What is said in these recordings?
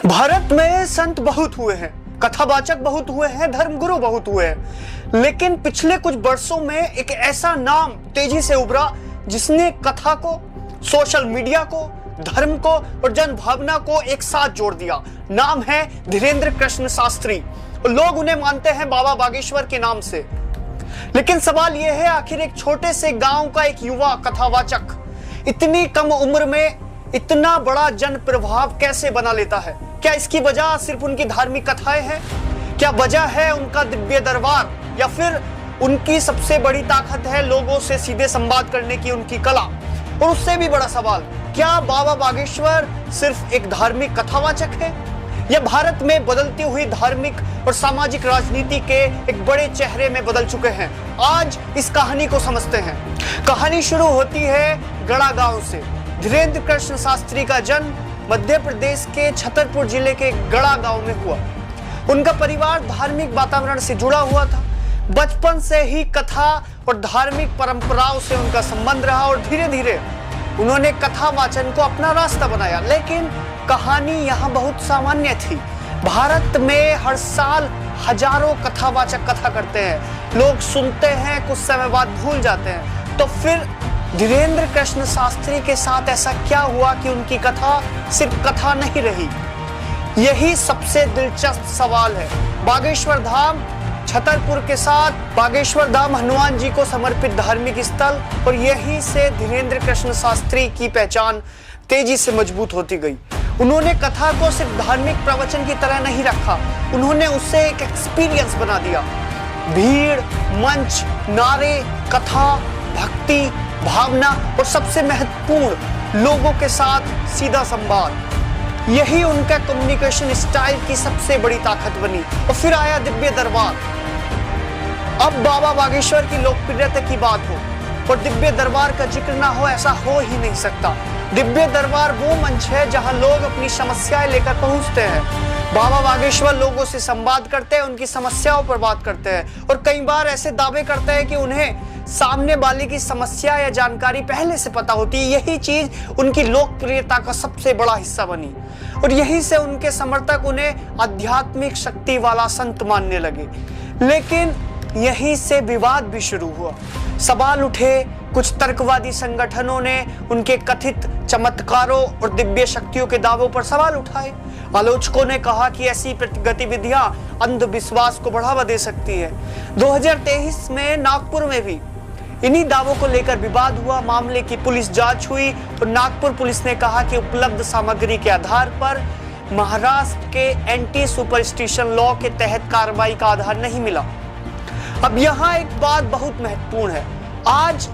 भारत में संत बहुत हुए हैं, कथावाचक बहुत हुए हैं, धर्मगुरु बहुत हुए हैं, लेकिन पिछले कुछ वर्षों में एक ऐसा नाम तेजी से उभरा जिसने कथा को, सोशल मीडिया को, धर्म को और जन भावना को एक साथ जोड़ दिया। नाम है धीरेंद्र कृष्ण शास्त्री और लोग उन्हें मानते हैं बाबा बागेश्वर के नाम से। लेकिन सवाल यह है, आखिर एक छोटे से गांव का एक युवा कथावाचक इतनी कम उम्र में इतना बड़ा जन प्रभाव कैसे बना लेता है? क्या इसकी वजह सिर्फ उनकी धार्मिक कथाएं हैं? क्या वजह है उनका दिव्य दरबार, या फिर उनकी सबसे बड़ी ताकत है लोगों से सीधे संवाद करने की उनकी कला? और उससे भी बड़ा सवाल, क्या बाबा बागेश्वर सिर्फ एक धार्मिक कथावाचक है या भारत में बदलती हुई धार्मिक और सामाजिक राजनीति के एक बड़े चेहरे में बदल चुके हैं? आज इस कहानी को समझते हैं। कहानी शुरू होती है गड़ा गांव से। धीरेंद्र कृष्ण शास्त्री का जन्म मध्य प्रदेश के छतरपुर जिले के गड़ा गांव में हुआ। उनका परिवार धार्मिक वातावरण से जुड़ा हुआ था। बचपन से ही कथा और धार्मिक परंपराओं से उनका संबंध रहा और धीरे धीरे उन्होंने कथा वाचन को अपना रास्ता बनाया। लेकिन कहानी यहाँ बहुत सामान्य थी। भारत में हर साल हजारों कथावाचक कथा करते हैं, लोग सुनते हैं, कुछ समय बाद भूल जाते हैं। तो फिर धीरेंद्र कृष्ण शास्त्री के साथ ऐसा क्या हुआ कि उनकी कथा सिर्फ कथा नहीं रही? यही सबसे दिलचस्प सवाल है। बागेश्वर धाम छतरपुर के साथ बागेश्वर धाम हनुमान जी को समर्पित धार्मिक स्थल, और यहीं से धीरेंद्र कृष्ण शास्त्री की पहचान तेजी से मजबूत होती गई। उन्होंने कथा को सिर्फ धार्मिक प्रवचन की तरह नहीं रखा, उन्होंने उसे एक एक्सपीरियंस बना दिया। भीड़, मंच, नारे, कथा, भक्ति, भावना और सबसे महत्वपूर्ण, लोगों के साथ सीधा संवाद, यही उनका कम्युनिकेशन स्टाइल की सबसे बड़ी ताकत बनी। और फिर आया दिव्य दरबार। अब बाबा बागेश्वर की लोकप्रियता की बात हो और दिव्य दरबार का जिक्र ना हो, ऐसा हो ही नहीं सकता। दिव्य दरबार वो मंच है जहां लोग अपनी समस्याएं लेकर पहुंचते हैं। बाबा बागेश्वर लोगों से संवाद करते हैं, उनकी समस्याओं पर बात करते हैं और कई बार ऐसे दावे करते हैं कि उन्हें सामने वाले की समस्या या जानकारी पहले से पता होती है। यही चीज उनकी लोकप्रियता का सबसे बड़ा हिस्सा बनी और यहीं से उनके समर्थक उन्हें आध्यात्मिक शक्ति वाला संत मानने लगे। लेकिन यहीं से विवाद भी शुरू हुआ। सवाल उठे, कुछ तर्कवादी संगठनों ने उनके कथित चमत्कारों और दिव्य शक्तियों के दावों पर सवाल उठाए। आलोचकों ने कहा कि ऐसी गतिविधियां अंधविश्वास को बढ़ावा दे सकती है। 2023 में नागपुर में भी इन्हीं दावों को लेकर विवाद हुआ। मामले की पुलिस जांच हुई और नागपुर पुलिस ने कहा कि उपलब्ध सामग्री के आधार पर महाराष्ट्र के एंटी सुपरस्टिशन लॉ के तहत कार्रवाई का आधार नहीं मिला। अब यहाँ एक बात बहुत महत्वपूर्ण है। आज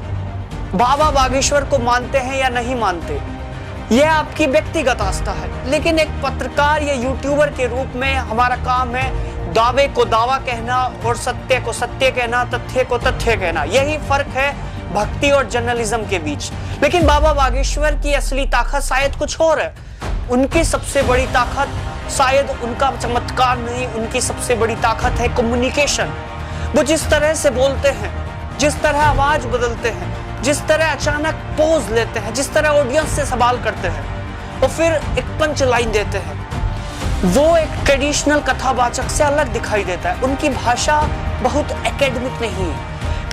बाबा बागेश्वर को मानते हैं या नहीं मानते, यह आपकी व्यक्तिगत आस्था है, लेकिन एक पत्रकार या यूट्यूबर के रूप में हमारा काम है दावे को दावा कहना और सत्य को सत्य कहना, तथ्य को तथ्य कहना। यही फर्क है भक्ति और जर्नलिज्म के बीच। लेकिन बाबा बागेश्वर की असली ताकत शायद कुछ और है। उनकी सबसे बड़ी ताकत शायद उनका चमत्कार नहीं, उनकी सबसे बड़ी ताकत है कम्युनिकेशन। वो जिस तरह से बोलते हैं, जिस तरह आवाज बदलते हैं, जिस तरह अचानक पोज लेते हैं, जिस तरह ऑडियंस से सवाल करते हैं और फिर एक पंच लाइन देते हैं, वो एक ट्रेडिशनल कथावाचक से अलग दिखाई देता है। उनकी भाषा बहुत एकेडमिक नहीं है,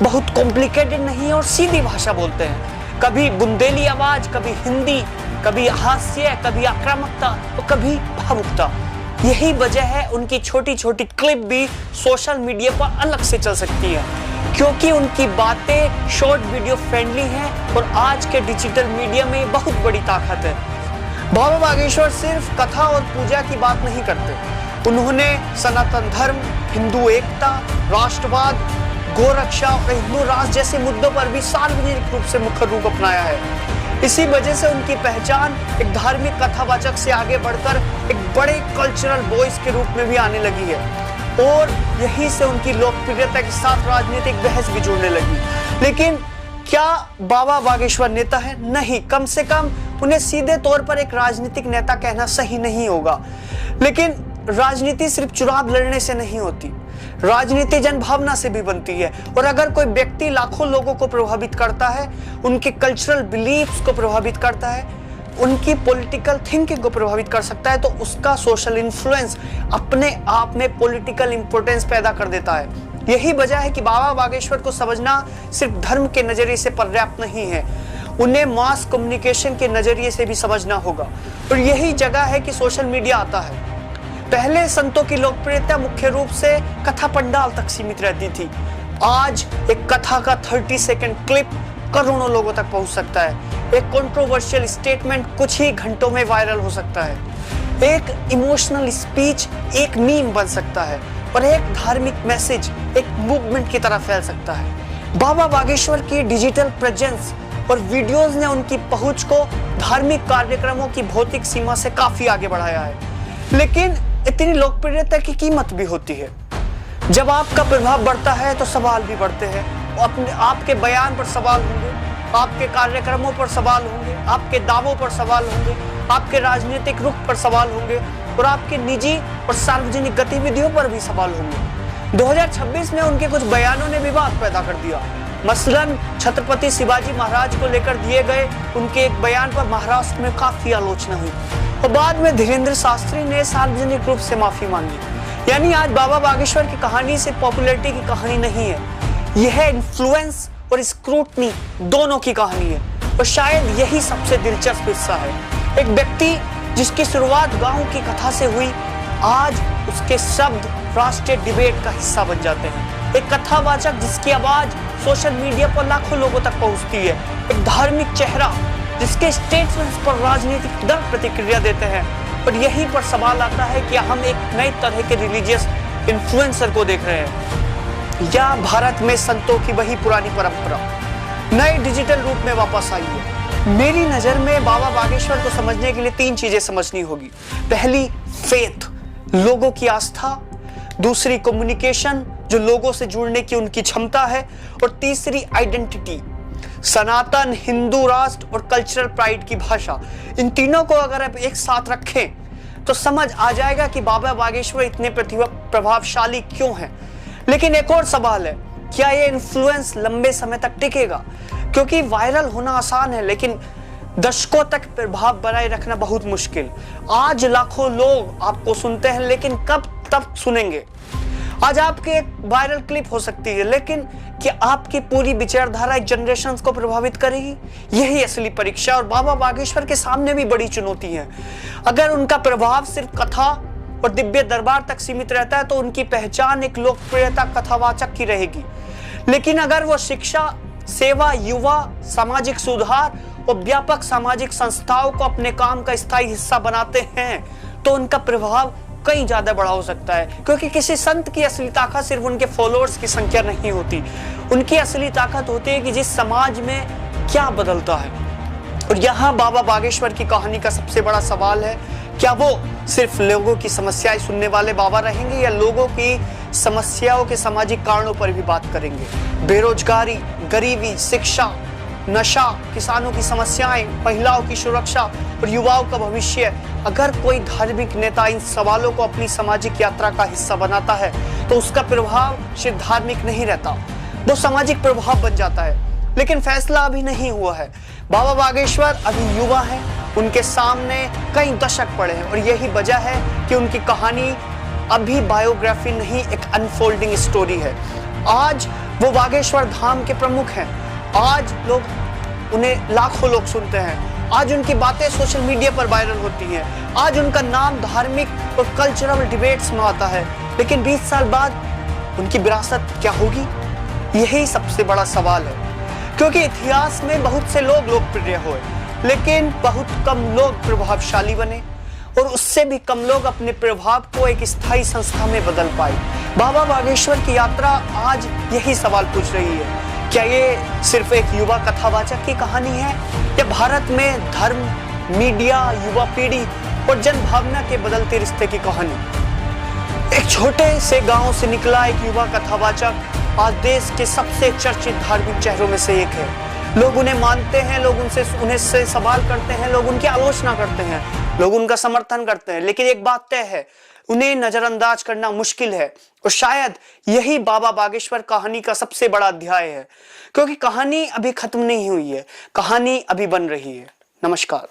बहुत कॉम्प्लिकेटेड नहीं है और सीधी भाषा बोलते हैं। कभी बुंदेली आवाज, कभी हिंदी, कभी हास्य, कभी आक्रामकता और कभी भावुकता। यही वजह है उनकी छोटी छोटी क्लिप भी सोशल मीडिया पर अलग से चल सकती है, क्योंकि उनकी बातें शॉर्ट वीडियो फ्रेंडली हैं और आज के डिजिटल मीडिया में बहुत बड़ी ताकत है। बाबा बागेश्वर सिर्फ कथा और पूजा की बात नहीं करते, उन्होंने सनातन धर्म, हिंदू एकता, राष्ट्रवाद, गोरक्षा और हिंदू राष्ट्र जैसे मुद्दों पर भी सार्वजनिक रूप से मुख्य रूप अपनाया है। इसी वजह से उनकी पहचान एक धार्मिक कथावाचक से आगे बढ़कर एक बड़े कल्चरल वॉइस के रूप में भी आने लगी है और यहीं से उनकी लोकप्रियता के साथ राजनीतिक बहस भी जुड़ने लगी। लेकिन क्या बाबा बागेश्वर नेता है? नहीं, कम से कम उन्हें सीधे तौर पर एक राजनीतिक नेता कहना सही नहीं होगा। लेकिन राजनीति सिर्फ चुनाव लड़ने से नहीं होती, राजनीति जनभावना से भी बनती है। और अगर कोई व्यक्ति लाखों लोगों को प्रभावित करता है, उनके कल्चरल बिलीफ्स को प्रभावित करता है, उनकी पॉलिटिकल थिंकिंग को प्रभावित कर सकता है, तो उसका सोशल इन्फ्लुएंस अपने आप में पॉलिटिकल इंपोर्टेंस पैदा कर देता है। यही वजह है कि बाबा बागेश्वर को समझना सिर्फ धर्म के नजरिए से पर्याप्त नहीं है, उन्हें मास कम्युनिकेशन के नजरिए से भी समझना होगा। और यही जगह है कि सोशल मीडिया आता है। पहले संतों की लोकप्रियता मुख्य रूप से कथा पंडाल तक सीमित रहती थी। आज एक कथा का 30 सेकंड क्लिप करोड़ों लोगों तक पहुंच सकता है। एक कंट्रोवर्शियल स्टेटमेंट कुछ ही घंटों में वायरल हो सकता है। एक इमोशनल स्पीच एक मीम बन सकता है और एक धार्मिक मैसेज एक मूवमेंट की तरह फैल सकता है। बाबा बागेश्वर की डिजिटल प्रेजेंस और वीडियोस ने उनकी पहुंच को धार्मिक कार्यक्रमों की भौतिक सीमा से काफी आगे बढ़ाया है। लेकिन इतनी लोकप्रियता की कीमत भी होती है। जब आपका प्रभाव बढ़ता है तो सवाल भी बढ़ते हैं। अपने आपके बयान पर सवाल होंगे, आपके कार्यक्रमों पर सवाल होंगे, आपके दावों पर सवाल होंगे, आपके राजनीतिक रुख पर सवाल होंगे और आपके निजी और सार्वजनिक गतिविधियों पर भी सवाल होंगे। 2026 में उनके कुछ बयानों ने विवाद पैदा कर दिया। मसलन छत्रपति शिवाजी महाराज को लेकर दिए गए उनके एक बयान पर महाराष्ट्र में काफी आलोचना हुई और बाद में धीरेन्द्र शास्त्री ने सार्वजनिक रूप से माफी मांगी। यानी आज बाबा बागेश्वर की कहानी सिर्फ पॉपुलैरिटी की कहानी नहीं है, यह इन्फ्लुएंस और स्क्रूटनी दोनों की कहानी है। और शायद यही सबसे दिलचस्प हिस्सा है। एक व्यक्ति जिसकी शुरुआत गांव की कथा से हुई, आज उसके शब्द राष्ट्रीय डिबेट का हिस्सा बन जाते हैं। एक कथावाचक जिसकी आवाज सोशल मीडिया पर लाखों लोगों तक पहुंचती है। एक धार्मिक चेहरा जिसके स्टेटमेंट्स पर राजनीतिक दल प्रतिक्रिया देते हैं। और यहीं पर सवाल आता है कि हम एक नई तरह के रिलीजियस इन्फ्लुएंसर को देख रहे हैं या भारत में संतों की वही पुरानी परंपरा नए डिजिटल रूप में वापस आई है। मेरी नजर में बाबा बागेश्वर को समझने के लिए 3 चीजें समझनी होगी। पहली, फेथ, लोगों की आस्था। दूसरी, कम्युनिकेशन, जो लोगों से जुड़ने की उनकी क्षमता है। और तीसरी, आइडेंटिटी, सनातन हिंदू राष्ट्र और कल्चरल प्राइड की भाषा। इन तीनों को अगर आप एक साथ रखें तो समझ आ जाएगा कि बाबा बागेश्वर इतने प्रभावशाली क्यों हैं। लेकिन एक और सवाल है, क्या ये इन्फ्लुएंस लंबे समय तक टिकेगा? क्योंकि वायरल होना आसान है, लेकिन दशकों तक प्रभाव बनाए रखना बहुत मुश्किल। आज लाखों लोग आपको सुनते हैं, लेकिन कब तक सुनेंगे? आज आपकी एक वायरल क्लिप हो सकती है, लेकिन क्या आपकी पूरी विचारधारा एक जनरेशन को प्रभावित करेगी? यही असली परीक्षा और बाबा बागेश्वर के सामने भी बड़ी चुनौती है। अगर उनका प्रभाव सिर्फ कथा और दिव्य दरबार तक सीमित रहता है तो उनकी पहचान एक लोकप्रियता कथावाचक की रहेगी। लेकिन अगर वो शिक्षा, सेवा, युवा, सामाजिक सुधार और व्यापक सामाजिक संस्थाओं को अपने काम का स्थायी हिस्सा बनाते हैं तो उनका प्रभाव कहीं ज्यादा बड़ा हो सकता है। क्योंकि किसी संत की असली ताकत सिर्फ उनके फॉलोअर्स की संख्या नहीं होती, उनकी असली ताकत होती है कि जिस समाज में क्या बदलता है। और यहाँ बाबा बागेश्वर की कहानी का सबसे बड़ा सवाल है, क्या वो सिर्फ लोगों की समस्याएं सुनने वाले बाबा रहेंगे या लोगों की समस्याओं के सामाजिक कारणों पर भी बात करेंगे? बेरोजगारी, गरीबी, शिक्षा, नशा, किसानों की समस्याएं, महिलाओं की सुरक्षा और युवाओं का भविष्य। अगर कोई धार्मिक नेता इन सवालों को अपनी सामाजिक यात्रा का हिस्सा बनाता है तो उसका प्रभाव सिर्फ धार्मिक नहीं रहता, वो सामाजिक प्रभाव बन जाता है। लेकिन फैसला अभी नहीं हुआ है। बाबा बागेश्वर अभी युवा हैं, उनके सामने कई दशक पड़े हैं और यही वजह है कि उनकी कहानी अभी बायोग्राफी नहीं, एक अनफोल्डिंग स्टोरी है। आज वो बागेश्वर धाम के प्रमुख हैं। आज उन्हें लाखों लोग सुनते हैं। आज उनकी बातें सोशल मीडिया पर वायरल होती हैं। आज उनका नाम धार्मिक और कल्चरल डिबेट्स में आता है। लेकिन 20 साल बाद उनकी विरासत क्या होगी? यही सबसे बड़ा सवाल है। क्योंकि इतिहास में बहुत से लोग लोकप्रिय हुए, लेकिन बहुत कम लोग प्रभावशाली बने और उससे भी कम लोग अपने प्रभाव को एक स्थायी संस्था में बदल पाए। बाबा बागेश्वर की यात्रा आज यही सवाल पूछ रही है, क्या ये सिर्फ एक युवा कथावाचक की कहानी है या भारत में धर्म, मीडिया, युवा पीढ़ी और जन भावना के बदलते रिश्ते की कहानी? एक छोटे से गांव से निकला एक युवा कथावाचक आज देश के सबसे चर्चित धार्मिक चेहरों में से एक है। लोग उन्हें मानते हैं, लोग उन्हें से सवाल करते हैं, लोग उनकी आलोचना करते हैं, लोग उनका समर्थन करते हैं। लेकिन एक बात तय है, उन्हें नजरअंदाज करना मुश्किल है। और शायद यही बाबा बागेश्वर कहानी का सबसे बड़ा अध्याय है, क्योंकि कहानी अभी खत्म नहीं हुई है, कहानी अभी बन रही है। नमस्कार।